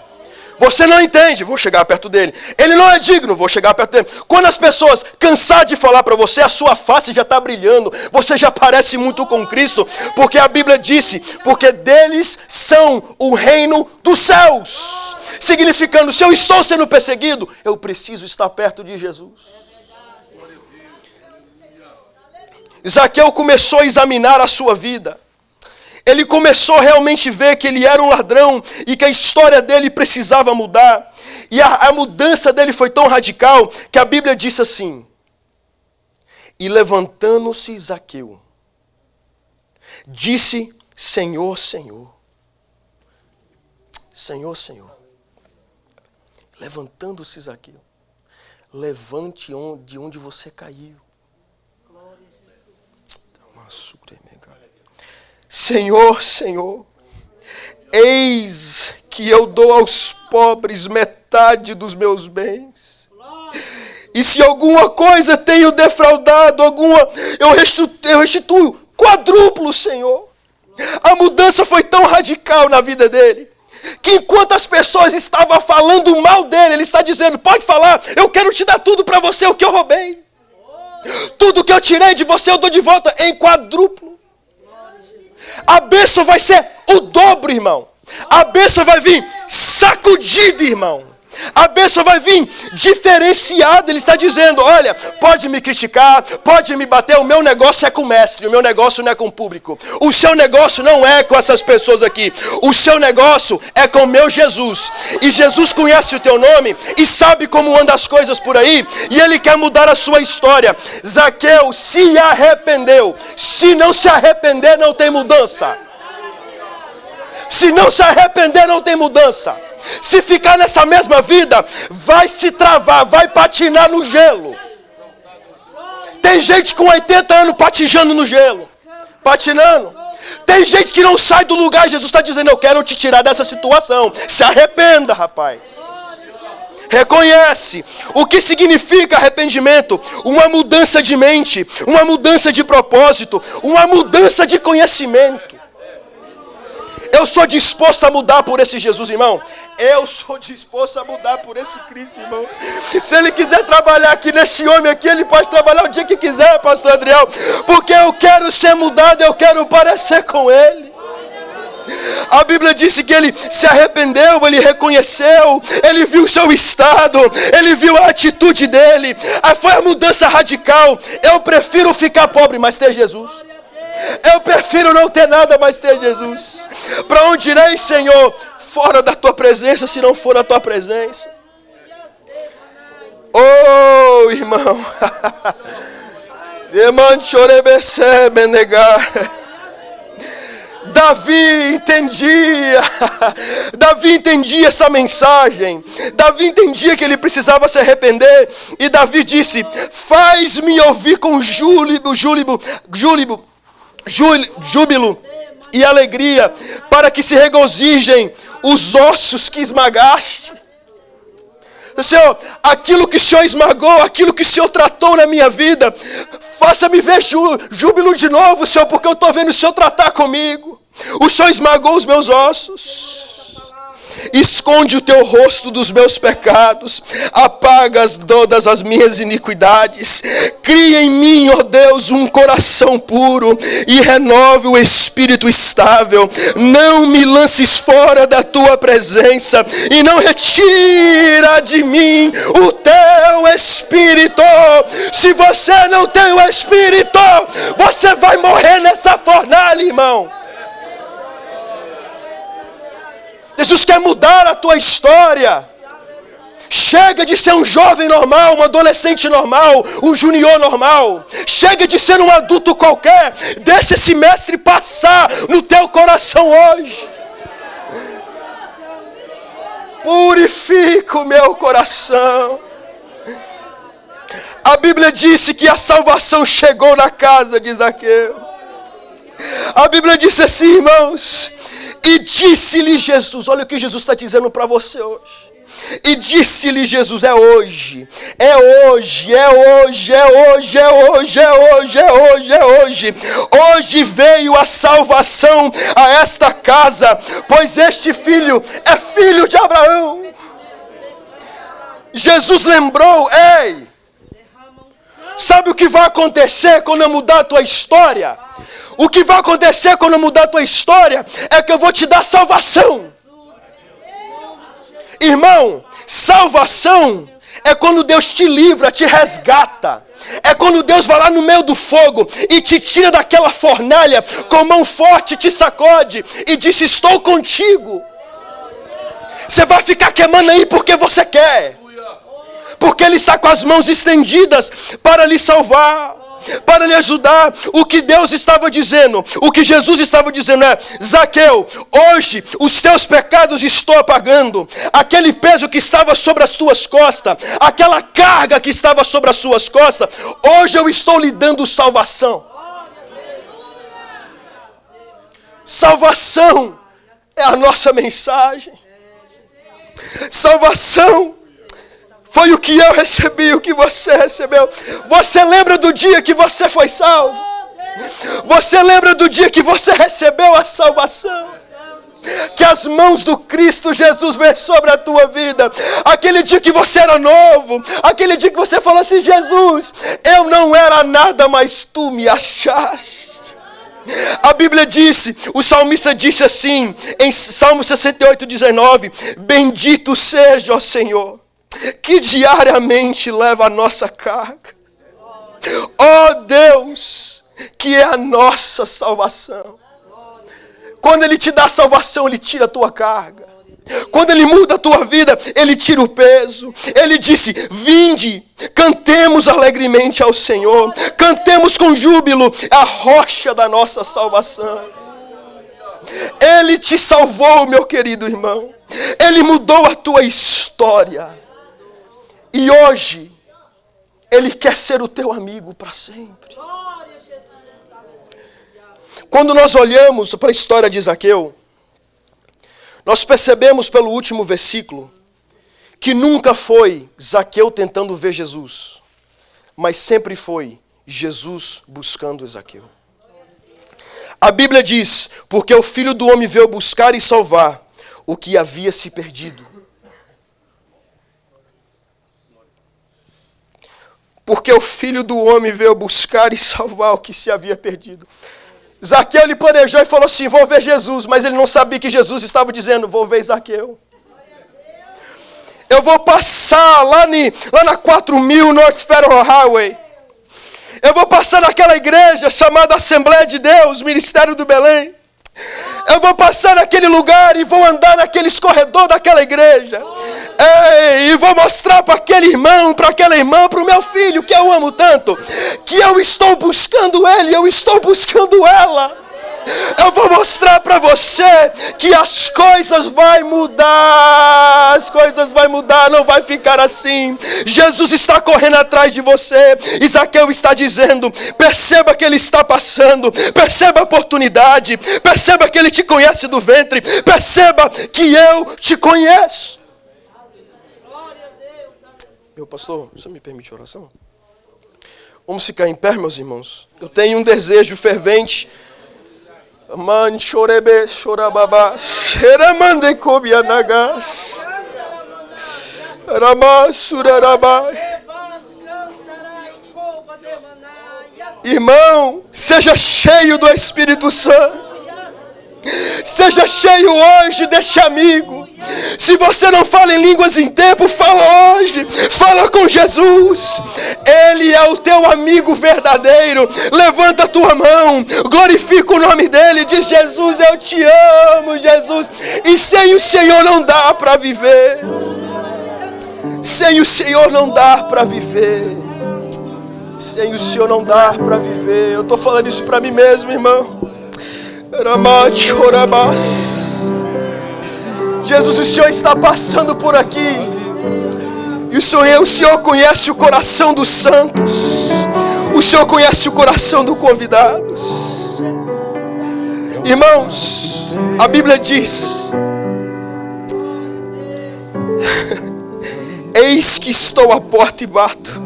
Você não entende, vou chegar perto dele. Ele não é digno, vou chegar perto dele. Quando as pessoas cansarem de falar para você, a sua face já está brilhando. Você já parece muito com Cristo. Porque a Bíblia disse, porque deles são o reino dos céus. Significando, se eu estou sendo perseguido, eu preciso estar perto de Jesus. Zaqueu começou a examinar a sua vida. Ele começou a realmente ver que ele era um ladrão e que a história dele precisava mudar. E a mudança dele foi tão radical que a Bíblia disse assim: e levantando-se Zaqueu, disse: Senhor, Senhor. Senhor, Senhor. Levantando-se Zaqueu, levante de onde você caiu. Senhor, Senhor, eis que eu dou aos pobres metade dos meus bens. E se alguma coisa tenho defraudado, eu restituo quadruplo, Senhor. A mudança foi tão radical na vida dele, que enquanto as pessoas estavam falando mal dele, ele está dizendo, pode falar, eu quero te dar tudo para você, o que eu roubei. Tudo que eu tirei de você, eu dou de volta em quadruplo. A bênção vai ser o dobro, irmão. A bênção vai vir sacudida, irmão. A bênção vai vir diferenciada. Ele está dizendo, olha, pode me criticar, pode me bater, o meu negócio é com o mestre, o meu negócio não é com o público. O seu negócio não é com essas pessoas aqui. O seu negócio é com o meu Jesus. E Jesus conhece o teu nome e sabe como andam as coisas por aí. E ele quer mudar a sua história. Zaqueu se arrependeu. Se não se arrepender, não tem mudança. Se não se arrepender, não tem mudança. Se ficar nessa mesma vida, vai se travar, vai patinar no gelo. Tem gente com 80 anos patijando no gelo, patinando. Tem gente que não sai do lugar. Jesus está dizendo, eu quero te tirar dessa situação. Se arrependa, rapaz. Reconhece o que significa arrependimento. Uma mudança de mente, uma mudança de propósito, uma mudança de conhecimento. Eu sou disposto a mudar por esse Jesus, irmão. Eu sou disposto a mudar por esse Cristo, irmão. Se ele quiser trabalhar aqui nesse homem aqui, ele pode trabalhar o dia que quiser, pastor Adriel. Porque eu quero ser mudado, eu quero parecer com ele. A Bíblia disse que ele se arrependeu, ele reconheceu, ele viu o seu estado, ele viu a atitude dele. Foi a mudança radical. Eu prefiro ficar pobre, mas ter Jesus. Eu prefiro não ter nada, mas ter Jesus. Para onde irei, Senhor? Fora da tua presença, se não for a tua presença. Oh, irmão. Davi entendia essa mensagem. Davi entendia que ele precisava se arrepender. E Davi disse, faz-me ouvir com júbilo e alegria, para que se regozijem os ossos que esmagaste. Senhor, aquilo que o Senhor esmagou, aquilo que o Senhor tratou na minha vida, faça-me ver júbilo de novo, Senhor, porque eu estou vendo o Senhor tratar comigo. O Senhor esmagou os meus ossos. Esconde o teu rosto dos meus pecados, apaga todas as minhas iniquidades, cria em mim, ó Deus, um coração puro e renove o espírito estável. Não me lances fora da tua presença e não retira de mim o teu espírito. Se você não tem o espírito, você vai morrer nessa fornalha, irmão. Jesus quer mudar a tua história. Chega de ser um jovem normal, um adolescente normal, um junior normal. Chega de ser um adulto qualquer. Deixa esse mestre passar no teu coração hoje. Purifica o meu coração. A Bíblia disse que a salvação chegou na casa de Zaqueu. A Bíblia disse assim, irmãos, e disse-lhe Jesus, olha o que Jesus está dizendo para você hoje. E disse-lhe Jesus, é hoje, é hoje, é hoje, é hoje, é hoje, é hoje, é hoje, é hoje. Hoje veio a salvação a esta casa, pois este filho é filho de Abraão. Jesus lembrou, ei, sabe o que vai acontecer quando eu mudar a tua história? O que vai acontecer quando eu mudar a tua história é que eu vou te dar salvação. Irmão, salvação é quando Deus te livra, te resgata. É quando Deus vai lá no meio do fogo e te tira daquela fornalha, com mão forte te sacode e diz, estou contigo. Você vai ficar queimando aí porque você quer. Porque Ele está com as mãos estendidas para lhe salvar, para lhe ajudar. O que Deus estava dizendo, o que Jesus estava dizendo é, Zaqueu, hoje os teus pecados estou apagando. Aquele peso que estava sobre as tuas costas, aquela carga que estava sobre as suas costas, hoje eu estou lhe dando salvação. Salvação é a nossa mensagem. Salvação Foi o que eu recebi, o que você recebeu. Você lembra do dia que você foi salvo? Você lembra do dia que você recebeu a salvação? Que as mãos do Cristo Jesus veio sobre a tua vida. Aquele dia que você era novo. Aquele dia que você falou assim: Jesus, eu não era nada, mas tu me achaste. A Bíblia disse, o salmista disse assim, em Salmo 68, 19: bendito seja, ó Senhor, que diariamente leva a nossa carga. Ó Deus, que é a nossa salvação. Quando Ele te dá salvação, Ele tira a tua carga. Quando Ele muda a tua vida, Ele tira o peso. Ele disse: vinde, cantemos alegremente ao Senhor. Cantemos com júbilo a rocha da nossa salvação. Ele te salvou, meu querido irmão. Ele mudou a tua história. E hoje, Ele quer ser o teu amigo para sempre. Quando nós olhamos para a história de Zaqueu, nós percebemos pelo último versículo que nunca foi Zaqueu tentando ver Jesus, mas sempre foi Jesus buscando Zaqueu. A Bíblia diz: porque o Filho do Homem veio buscar e salvar o que havia se perdido. Porque o Filho do Homem veio buscar e salvar o que se havia perdido. Zaqueu, ele planejou e falou assim: vou ver Jesus, mas ele não sabia que Jesus estava dizendo: vou ver Zaqueu. Eu vou passar lá na 4000 North Federal Highway. Eu vou passar naquela igreja chamada Assembleia de Deus, Ministério do Belém. Eu vou passar naquele lugar e vou andar naqueles corredores daquela igreja. E vou mostrar para aquele irmão, para aquela irmã, para o meu filho, que eu amo tanto, que eu estou buscando ele, eu estou buscando ela. Eu vou mostrar para você que as coisas vão mudar. As coisas vão mudar, não vai ficar assim. Jesus está correndo atrás de você. Zaqueu está dizendo: perceba que ele está passando. Perceba a oportunidade. Perceba que ele te conhece do ventre. Perceba que eu te conheço. Meu pastor, você me permite oração? Vamos ficar em pé, meus irmãos. Eu tenho um desejo fervente. Man chorebe chorababa xeramande cobianagas ramasurabai. Irmão, seja cheio do Espírito Santo. Seja cheio hoje deste amigo. Se você não fala em línguas em tempo, fala hoje. Fala com Jesus. Ele é o teu amigo verdadeiro. Levanta a tua mão. Glorifica o nome dele. Diz: Jesus, eu te amo, Jesus. E sem o Senhor não dá para viver. Sem o Senhor não dá para viver. Sem o Senhor não dá para viver. Eu estou falando isso para mim mesmo, irmão. Jesus, o Senhor está passando por aqui. E o Senhor conhece o coração dos santos. O Senhor conhece o coração do convidado. Irmãos, a Bíblia diz: eis que estou à porta e bato.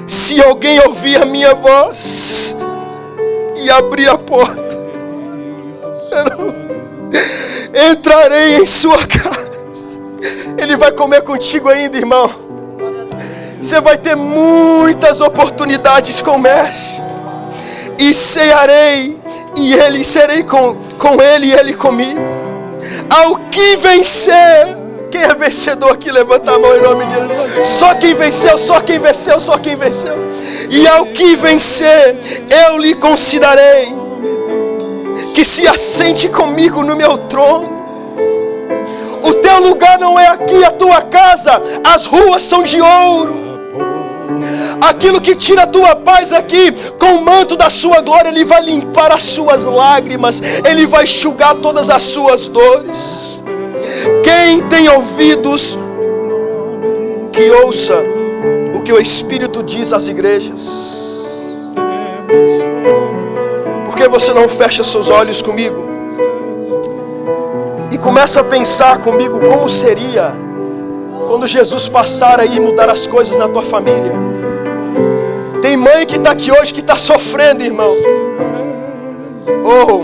Se alguém ouvir a minha voz e abrir a porta, entrarei em sua casa. Ele vai comer contigo ainda, irmão. Você vai ter muitas oportunidades com o Mestre. E cearei, e ele serei com ele e ele comigo. Ao que vencer. Quem é vencedor aqui? Levanta a mão em nome de Jesus. Só quem venceu, só quem venceu, só quem venceu. E ao que vencer, eu lhe considerei que se assente comigo no meu trono. O teu lugar não é aqui, a tua casa. As ruas são de ouro. Aquilo que tira a tua paz aqui, com o manto da sua glória, Ele vai limpar as suas lágrimas. Ele vai enxugar todas as suas dores. Quem tem ouvidos, que ouça o que o Espírito diz às igrejas. Por que você não fecha seus olhos comigo? E começa a pensar comigo como seria Quando Jesus passar aí e mudar as coisas na tua família. Tem mãe que está aqui hoje que está sofrendo, irmão. Oh.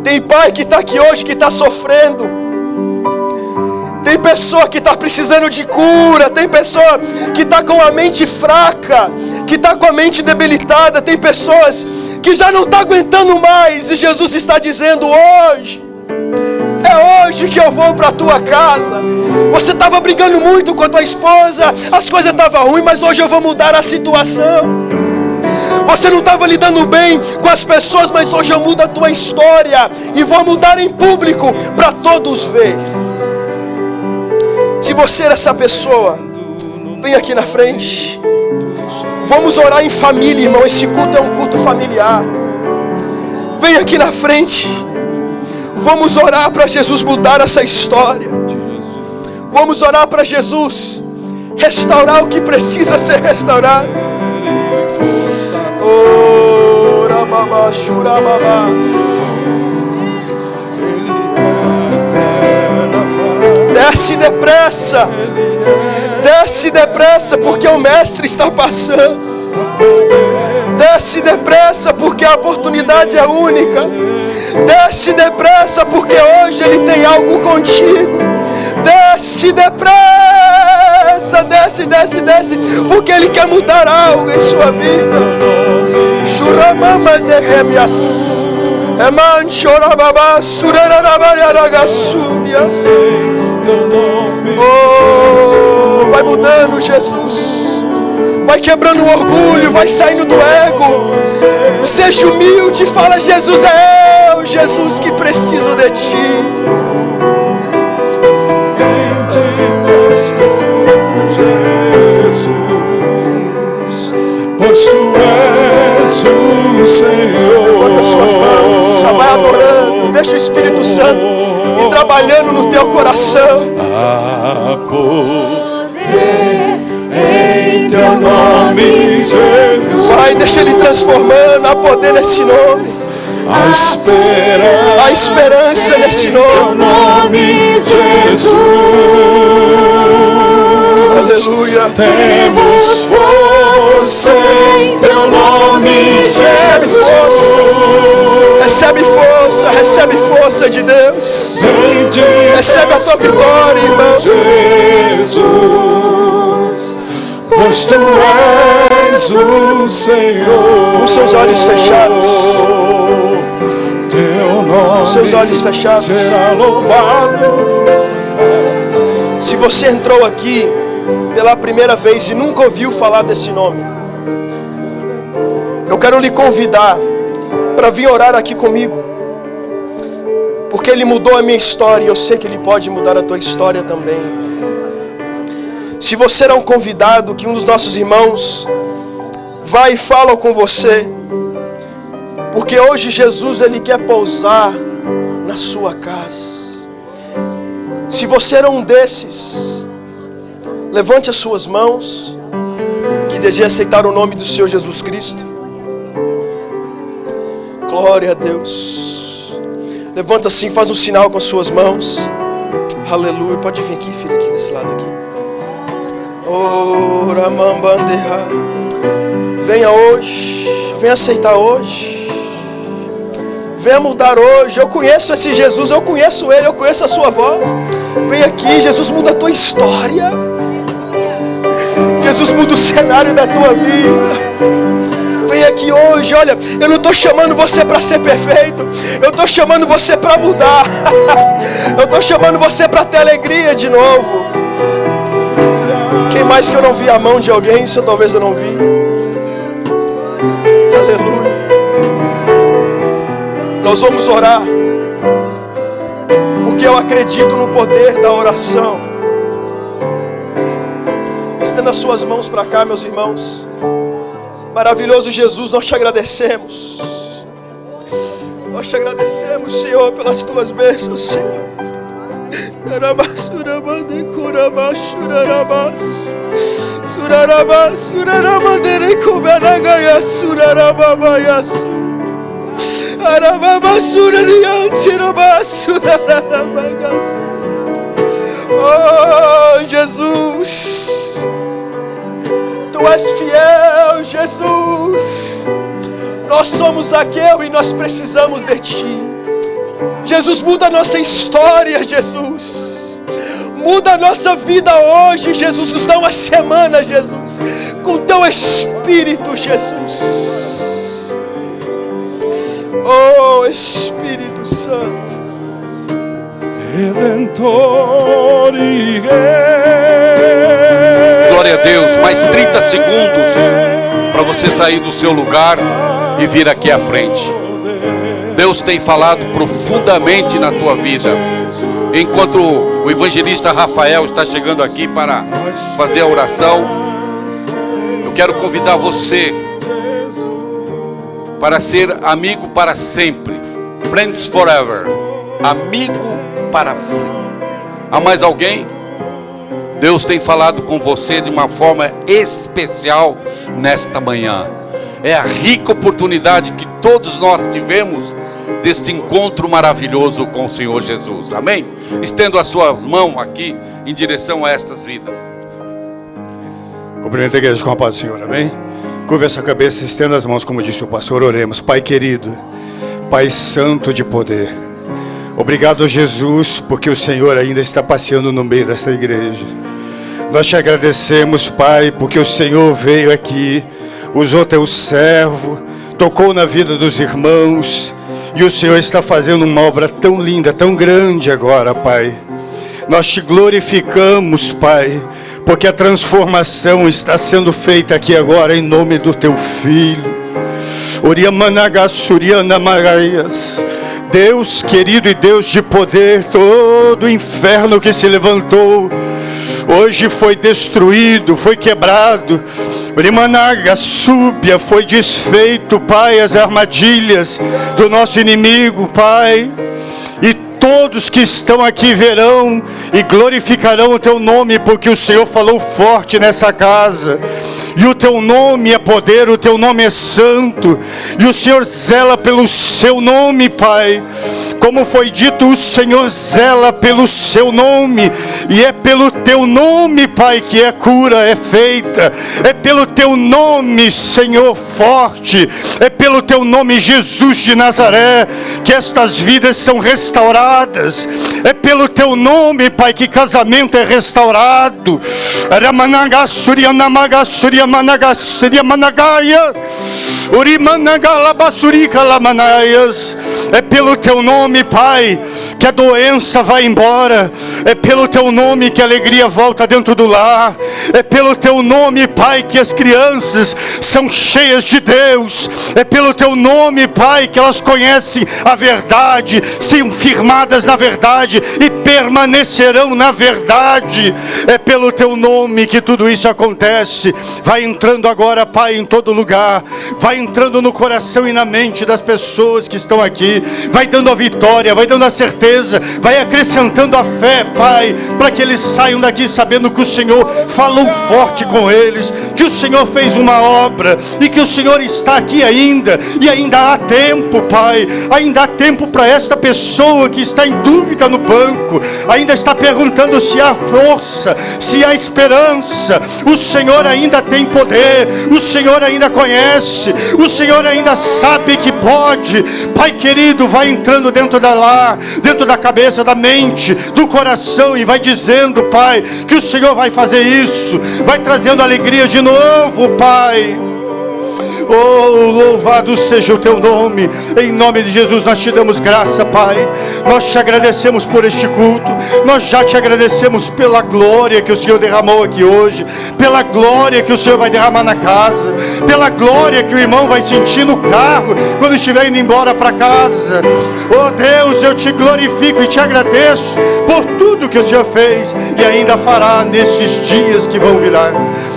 Tem pai que está aqui hoje que está sofrendo. Tem pessoa que está precisando de cura. Tem pessoa que está com a mente fraca, que está com a mente debilitada. Tem pessoas que já não está aguentando mais. E Jesus está dizendo hoje, é hoje que eu vou para a tua casa. Você estava brigando muito com a tua esposa, as coisas estavam ruins, mas hoje eu vou mudar a situação. Você não estava lidando bem com as pessoas, mas hoje eu mudo a tua história e vou mudar em público para todos verem. Se você é essa pessoa, vem aqui na frente. Vamos orar em família, irmão. Esse culto é um culto familiar. Vem aqui na frente. Vamos orar para Jesus mudar essa história. Vamos orar para Jesus restaurar o que precisa ser restaurado. Oh, rababá, churababá. Desce depressa. Desce depressa, porque o Mestre está passando. Desce depressa, porque a oportunidade é única. Desce depressa, porque hoje Ele tem algo contigo. Desce depressa, desce, desce, desce, porque Ele quer mudar algo em sua vida. Churamama de remias, eman chorababa, surarabariaragasumias. Oh, vai mudando, Jesus. Vai quebrando o orgulho, vai saindo do ego. Seja humilde, fala: Jesus, é eu, Jesus, que preciso de Ti. Jesus, pois Tu és o Senhor. Levanta suas mãos, já vai adorando. Deixa o Espírito Santo ir trabalhando no teu coração. Há poder em Teu nome, Jesus. Vai, deixa Ele transformando. Há poder nesse nome. A esperança nesse nome. Jesus. Aleluia. Temos força em Teu nome, Recebe Jesus. força. Recebe força. Recebe força de Deus. Recebe a tua vitória, irmão. Jesus, pois Tu és o Senhor. Com seus olhos fechados. Teu nome Com seus olhos fechados. será louvado. Se você entrou aqui pela primeira vez e nunca ouviu falar desse nome, eu quero lhe convidar para vir orar aqui comigo, porque Ele mudou a minha história e eu sei que Ele pode mudar a tua história também. Se você era um convidado, que um dos nossos irmãos vai e fala com você, porque hoje Jesus, Ele quer pousar na sua casa. Se você era um desses, levante as suas mãos, que deseja aceitar o nome do Senhor Jesus Cristo. Glória a Deus. Levanta assim, faz um sinal com as suas mãos. Aleluia. Pode vir aqui, filho, aqui desse lado aqui. Oh, Ramambandeha. Venha hoje, venha aceitar hoje. Venha mudar hoje. Eu conheço esse Jesus, eu conheço Ele, eu conheço a sua voz. Vem aqui, Jesus muda a tua história. Jesus muda o cenário da tua vida. Vem aqui hoje, olha, eu não estou chamando você para ser perfeito. Eu estou chamando você para mudar. Eu estou chamando você para ter alegria de novo. Quem mais que eu não vi a mão de alguém? Isso talvez eu não vi. Aleluia. Nós vamos orar, porque eu acredito no poder da oração. Estenda as suas mãos para cá, meus irmãos. Maravilhoso Jesus, nós te agradecemos. Nós te agradecemos, Senhor, pelas tuas bênçãos, Senhor. Oh, Jesus. Tu és fiel, Jesus. Nós somos Zaqueu e nós precisamos de Ti. Jesus, muda a nossa história, Jesus. Muda a nossa vida hoje, Jesus. Nos dá uma semana, Jesus, com Teu Espírito, Jesus. Oh, Espírito Santo, Redentor e Rei. Glória a Deus. Mais 30 segundos para você sair do seu lugar e vir aqui à frente. Deus tem falado profundamente na tua vida. Enquanto o evangelista Rafael está chegando aqui para fazer a oração, eu quero convidar você para ser amigo para sempre. Friends forever. Amigo para sempre. Há mais alguém? Deus tem falado com você de uma forma especial nesta manhã. É a rica oportunidade que todos nós tivemos deste encontro maravilhoso com o Senhor Jesus. Amém? Estendo as suas mãos aqui em direção a estas vidas. Cumprimento a igreja com a paz do Senhor, amém? Curva essa cabeça, estenda as mãos, como disse o pastor, oremos. Pai querido, Pai santo de poder, obrigado, Jesus, porque o Senhor ainda está passeando no meio desta igreja. Nós te agradecemos, Pai, porque o Senhor veio aqui, usou teu servo, tocou na vida dos irmãos, e o Senhor está fazendo uma obra tão linda, tão grande agora, Pai. Nós te glorificamos, Pai, porque a transformação está sendo feita aqui agora em nome do teu Filho. Deus querido e Deus de poder, todo o inferno que se levantou hoje foi destruído, foi quebrado. Rimanaga súbia, foi desfeito, Pai, as armadilhas do nosso inimigo, Pai. E todos que estão aqui verão e glorificarão o teu nome, porque o Senhor falou forte nessa casa. E o teu nome é poder, o teu nome é santo, e o Senhor zela pelo seu nome, Pai. Como foi dito, o Senhor zela pelo seu nome, e é pelo teu nome, Pai, que a cura é feita. É pelo teu nome, Senhor forte, é pelo teu nome, Jesus de Nazaré, que estas vidas são restauradas. É pelo teu nome, Pai, que casamento é restaurado. É pelo teu nome, Pai, que a doença vai embora. É pelo teu nome que a alegria volta dentro do lar. É pelo teu nome, Pai, que as crianças são cheias de Deus. É pelo teu nome, Pai, que elas conhecem a verdade, são firmadas na verdade e permanecerão na verdade. É pelo teu nome que tudo isso acontece. Vai entrando agora, Pai, em todo lugar. Vai entrando no coração e na mente das pessoas que estão aqui. Vai dando a vitória, vai dando a certeza, vai acrescentando a fé, Pai, para que eles saiam daqui sabendo que o Senhor falou forte com eles, que o Senhor fez uma obra e que o Senhor está aqui ainda, e ainda há tempo, Pai. Ainda há tempo para esta pessoa que está em dúvida no banco, ainda está perguntando se há força, se há esperança. O Senhor ainda tem poder, o Senhor ainda conhece, o Senhor ainda sabe que pode. Pai querido, vai entrando dentro da lar, dentro da cabeça, da mente, do coração, e vai dizendo, Pai, que o Senhor vai fazer isso, vai trazendo alegria de novo, Pai. Oh, louvado seja o teu nome. Em nome de Jesus nós te damos graça, Pai. Nós te agradecemos por este culto. Nós já te agradecemos pela glória que o Senhor derramou aqui hoje, pela glória que o Senhor vai derramar na casa, pela glória que o irmão vai sentir no carro quando estiver indo embora para casa. Oh Deus, eu te glorifico e te agradeço por tudo que o Senhor fez e ainda fará nesses dias que vão virar,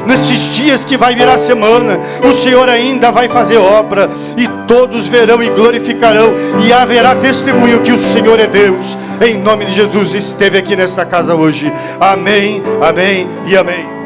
nesses dias que vai virar semana. O Senhor ainda vai fazer obra, e todos verão e glorificarão, e haverá testemunho que o Senhor é Deus. Em nome de Jesus, esteve aqui nesta casa hoje. Amém, amém e amém.